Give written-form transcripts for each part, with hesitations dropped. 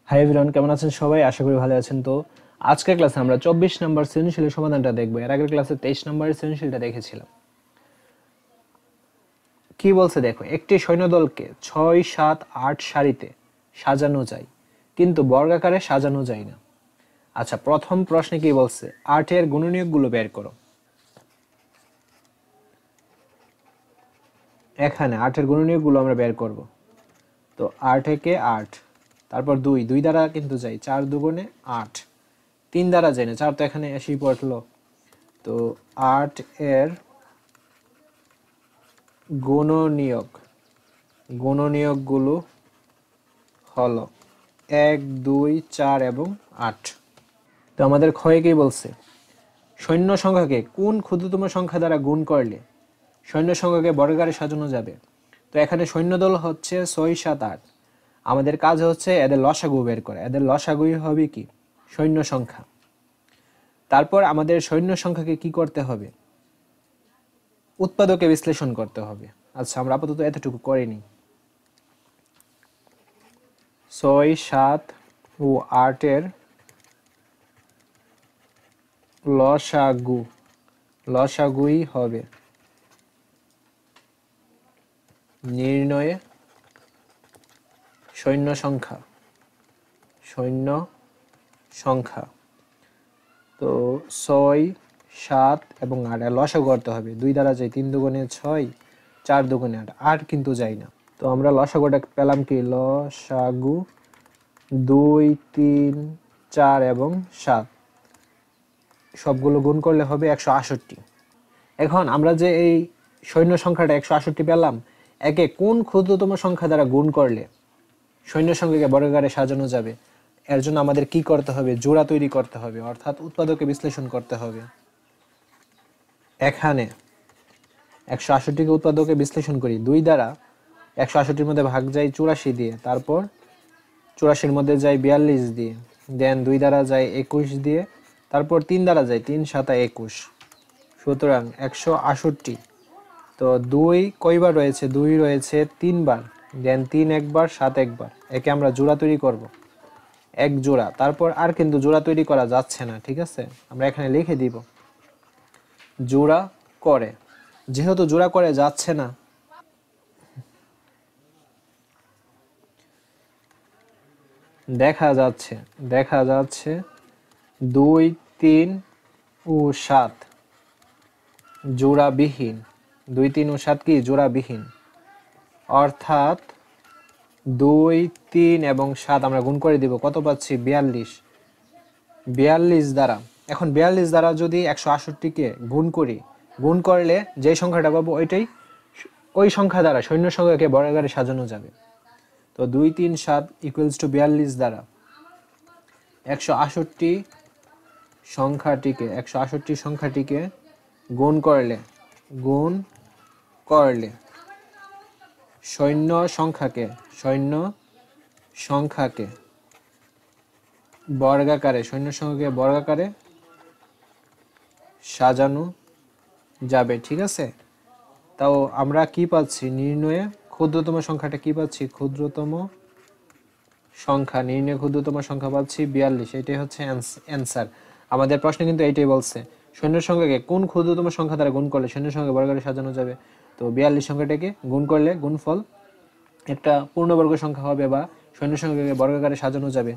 Hi everyone, কেমন আছেন সবাই? আশা করি ভালো আছেন। তো আজকের ক্লাসে আমরা 24 নম্বর সৃজনশীলের সমাধানটা দেখবো। এর আগের ক্লাসে 23 নম্বরের সৃজনশীলটা দেখেছিলাম। কি বলছে দেখো, একটি সৈন্যদলকে 6, 7, 8 সারিতে সাজানো যায়, কিন্তু বর্গাকারে সাজানো যায় না। আচ্ছা, প্রথম প্রশ্নে কি বলছে? 8 এর গুণনীয়কগুলো বের করো। এখানে 8 এর গুণনীয়কগুলো আমরা বের করব। তো 8 একে 8, তারপর 2 দ্বারা কিন্তু যাই, 4 দুগুণে 8, 3 দ্বারা যায় না, 4 তো এখানে এসেই পড়লো। তো 8 এর গুণনীয়কগুলো হলো 1, 2, 4 এবং 8। তো আমাদের ক্ষয়ে কি বলছে? সৈন্য সংখ্যাকে কোন ক্ষুদ্রতম সংখ্যা দ্বারা গুণ করলে সৈন্য সংখ্যাকে বর্গাকারে সাজানো যাবে? তো এখানে সৈন্যদল হচ্ছে 6, 7, 8। আমাদের কাজ হচ্ছে এদের লসাগু বের করা। এদের লসাগুই হবে কি? সৈন্য সংখ্যা। তারপর আমাদের সৈন্য সংখ্যাকে কি করতে হবে? উৎপাদকে বিশ্লেষণ করতে হবে। আচ্ছা, আমরা আপাতত এতটুকু করিনি। 6, 7 ও 8 এর লসাগুই হবে নির্ণয়ে সৈন্য সংখ্যা। তো 6, 7 এবং 8 এর লসাগু করতে হবে। 2 দ্বারা যায়, 3 দুগুণে 6, 4 দুগুণে 8, 8 কিন্তু যায় না। তো আমরা লসাগুটা পেলাম কি? লসাগু 2, 3, 4 এবং 7 সবগুলো গুণ করলে হবে 168। এখন আমরা যে এই সৈন্য সংখ্যাটা 168 পেলাম, একে কোন ক্ষুদ্রতম সংখ্যা দ্বারা গুণ করলে সৈন্য সংখ্যাকে বর্গাকারে সাজানো যাবে? এর জন্য আমাদের কি করতে হবে? জোড়া তৈরি করতে হবে, অর্থাৎ উৎপাদকে বিশ্লেষণ করতে হবে। এখানে 168কে উৎপাদকে বিশ্লেষণ করি। 2 দ্বারা 168-র মধ্যে ভাগ যায় 84 দিয়ে, তারপর 84-র মধ্যে যায় 42 দিয়ে, দেন 2 দ্বারা যায় 21 দিয়ে, তারপর 3 দ্বারা যায় 3, 7, 21। সুতরাং 168। তো 2 কয়বার রয়েছে? 2 রয়েছে 3 বার, দেন 3 একবার, 7 একবার। একে আমরা জোড়া তৈরি করব, এক জোড়া। তারপর আর কিন্তু জোড়া তৈরি করা যাচ্ছে না, ঠিক আছে? আমরা এখানে লিখে দিব জোড়া করে। যেহেতু জোড়া করে যাচ্ছে না, দেখা যাচ্ছে 2, 3 ও 7 জোড়াবিহীন। 2, 3 ও 7 কি? জোড়াবিহীন। অর্থাৎ 2, 3 এবং 7 আমরা গুণ করে দিব, কত পাচ্ছি? 42। 42 দ্বারা, এখন 42 দ্বারা যদি 168কে গুণ করি, গুণ করলে যে সংখ্যাটা পাবো ওই সংখ্যা দ্বারা সৈন্য সংখ্যাকে বর্গাকারে সাজানো যাবে। তো 2, 3, 7 ইকুয়ালস টু 42 দ্বারা 168 সংখ্যাটিকে গুণ করলে সৈন্য সংখ্যাকে বর্গাকারে সাজানো যাবে, ঠিক আছে? তাও আমরা কি পাচ্ছি? নির্ণয়ে ক্ষুদ্রতম সংখ্যাটা কি পাচ্ছি? নির্ণয়ে ক্ষুদ্রতম সংখ্যা পাচ্ছি 42। এটাই হচ্ছে অ্যান্সার। আমাদের প্রশ্ন কিন্তু এইটাই বলছে, সৈন্য সংখ্যাকে কোন ক্ষুদ্রতম সংখ্যা দ্বারা গুণ করলে সৈন্য সংখ্যা বর্গাকারে সাজানো যাবে? তো 42 সংখ্যাটাকে গুণ করলে গুণফল একটা পূর্ণবর্গ সংখ্যা হবে, বা সৈন্য সংখ্যাকে বর্গাকারে সাজানো যাবে।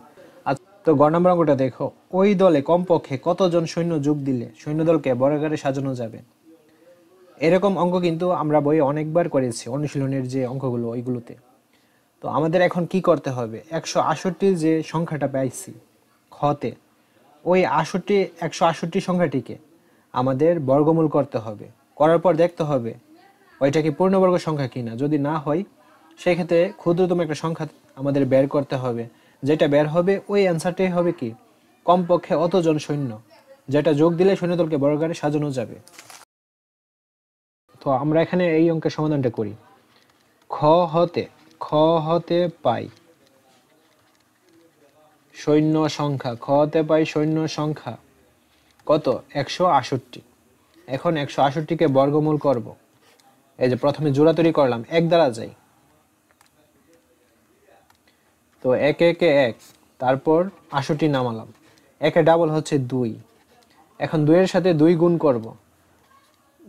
তো গ নম্বর অঙ্কটা দেখো, ওই দলে কমপক্ষে কতজন সৈন্য যোগ দিলে সৈন্যদলকে বর্গাকারে সাজানো যাবে? এরকম অঙ্ক কিন্তু আমরা বইয়ে অনেকবার করেছি, অনুশীলনের যে অঙ্কগুলো ওইগুলোতে। তো আমাদের এখন কি করতে হবে? 168 যে সংখ্যাটা পাইছি খতে, ওই 168 সংখ্যাটিকে আমাদের বর্গমূল করতে হবে। করার পর দেখতে হবে ওইটা কি পূর্ণবর্গ সংখ্যা কিনা। যদি না হয়, সেক্ষেত্রে ক্ষুদ্রতম একটা সংখ্যা আমাদের বের করতে হবে। যেটা বের হবে ওই অ্যান্সারটাই হবে কি? কমপক্ষে অতজন সৈন্য, যেটা যোগ দিলে সৈন্যদলকে বর্গাকারে সাজানো যাবে। তো আমরা এখানে এই অঙ্কের সমাধানটা করি। খ হতে পাই সৈন্য সংখ্যা কত? 168। এখন 168কে বর্গমূল করব। এই যে প্রথমে জোড়া তৈরি করলাম, 1 দ্বারা যাই, তো 1, 1, 1, তারপর 68 নামালাম, একে ডাবল হচ্ছে 2। এখন 2 এর সাথে 2 গুণ করব,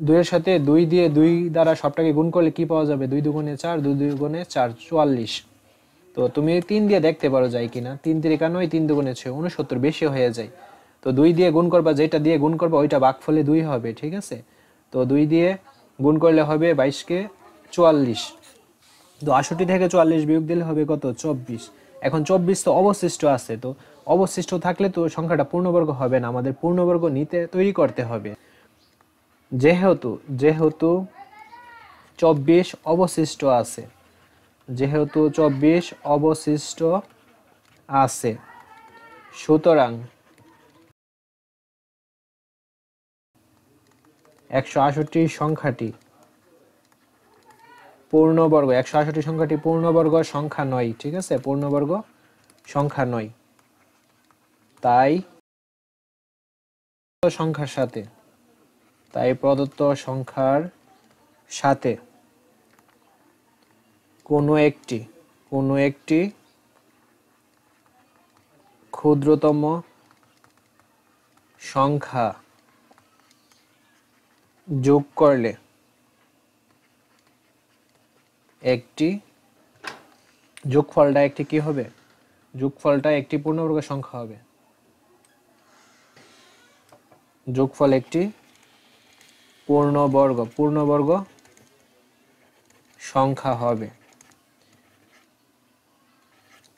2 এর সাথে 2 দিয়ে 2 দ্বারা সবটাকে গুণ করলে কি পাওয়া যাবে, 2 দুগুণে 4, 2 দুগুণে 4, 44। তো তুমি 3 দিয়ে দেখতে পারো যায় কিনা, 3 3 9, 3 দুগুণে 6, 69 বেশি হয়ে যায়। তো 2 দিয়ে গুণ করবা, যেটা দিয়ে গুণ করবা ওইটা ভাগফলে 2 হবে, ঠিক আছে। তো 2 দিয়ে গুণ করলে হবে 22 কে 44। তো 68 থেকে 44 বিয়োগ দিলে হবে কত, 24। এখন 24 তো অবশিষ্ট আছে, তো অবশিষ্ট থাকলে তো সংখ্যাটা পূর্ণবর্গ হবে না, আমাদের পূর্ণবর্গ নিতে তৈরি করতে হবে। যেহেতু 24 অবশিষ্ট আছে, যেহেতু 24 অবশিষ্ট আছে, সুতরাং 168 সংখ্যাটি পূর্ণবর্গ, 168 সংখ্যাটি পূর্ণবর্গ সংখ্যা নয়, ঠিক আছে, পূর্ণবর্গ সংখ্যা নয়। তাই সংখ্যার সাথে, তাই প্রদত্ত সংখ্যার সাথে কোনো একটি ক্ষুদ্রতম সংখ্যা যোগ করলে একটি যোগফলটা একটি কি হবে, যোগফলটা একটি পূর্ণবর্গ সংখ্যা হবে, যোগফল একটি পূর্ণবর্গ সংখ্যা হবে।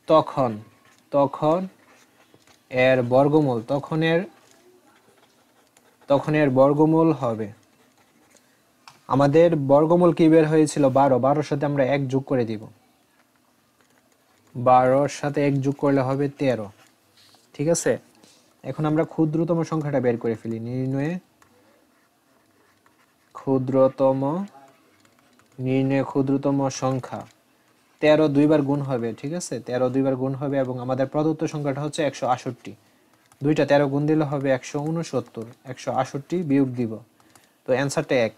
তখন এর বর্গমূল, তখন এর বর্গমূল হবে, আমাদের বর্গমূল কি বের হয়েছিল 12, 12 সাথে আমরা 1 যোগ করে দিব, 12 সাথে 1 যোগ করলে হবে 13, ঠিক আছে। এখন আমরা ক্ষুদ্রতম সংখ্যাটা বের করে ফেলি, নির্ণয়ে ক্ষুদ্রতম সংখ্যা 13 দুইবার গুণ হবে, ঠিক আছে, 13 দুইবার গুণ হবে এবং আমাদের প্রদত্ত সংখ্যাটা হচ্ছে 168, দুইটা 13 গুণ দিলে হবে 169, 168 বিয়োগ দিব, তো অ্যান্সারটা 1।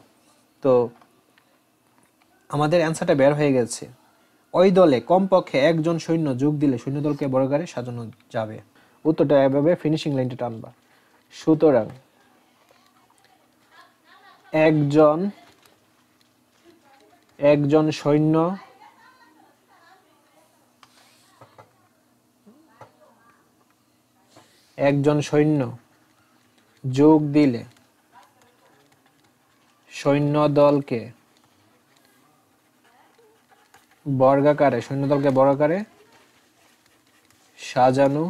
তো আমাদের অ্যান্সারটা বের হয়ে গেছে। ওই দলে কমপক্ষে একজন সৈন্য যোগ দিলে সৈন্য দলকে বর্গাকারে সাজানো যাবে। উত্তরটা এভাবে ফিনিশিং লাইনটা টানবা। সুতরাং একজন সৈন্য যোগ দিলে সৈন্য দলকে বর্গাকারে সাজানো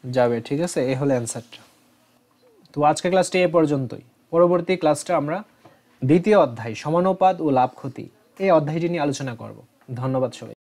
যাবে, ঠিক আছে, এই হলো অ্যান্সারটা। তো আজকের ক্লাসটি এ পর্যন্তই। পরবর্তী ক্লাসটা আমরা দ্বিতীয় অধ্যায় সমানুপাত ও লাভ ক্ষতি, এই অধ্যায়টি নিয়ে আলোচনা করব। ধন্যবাদ সবাই।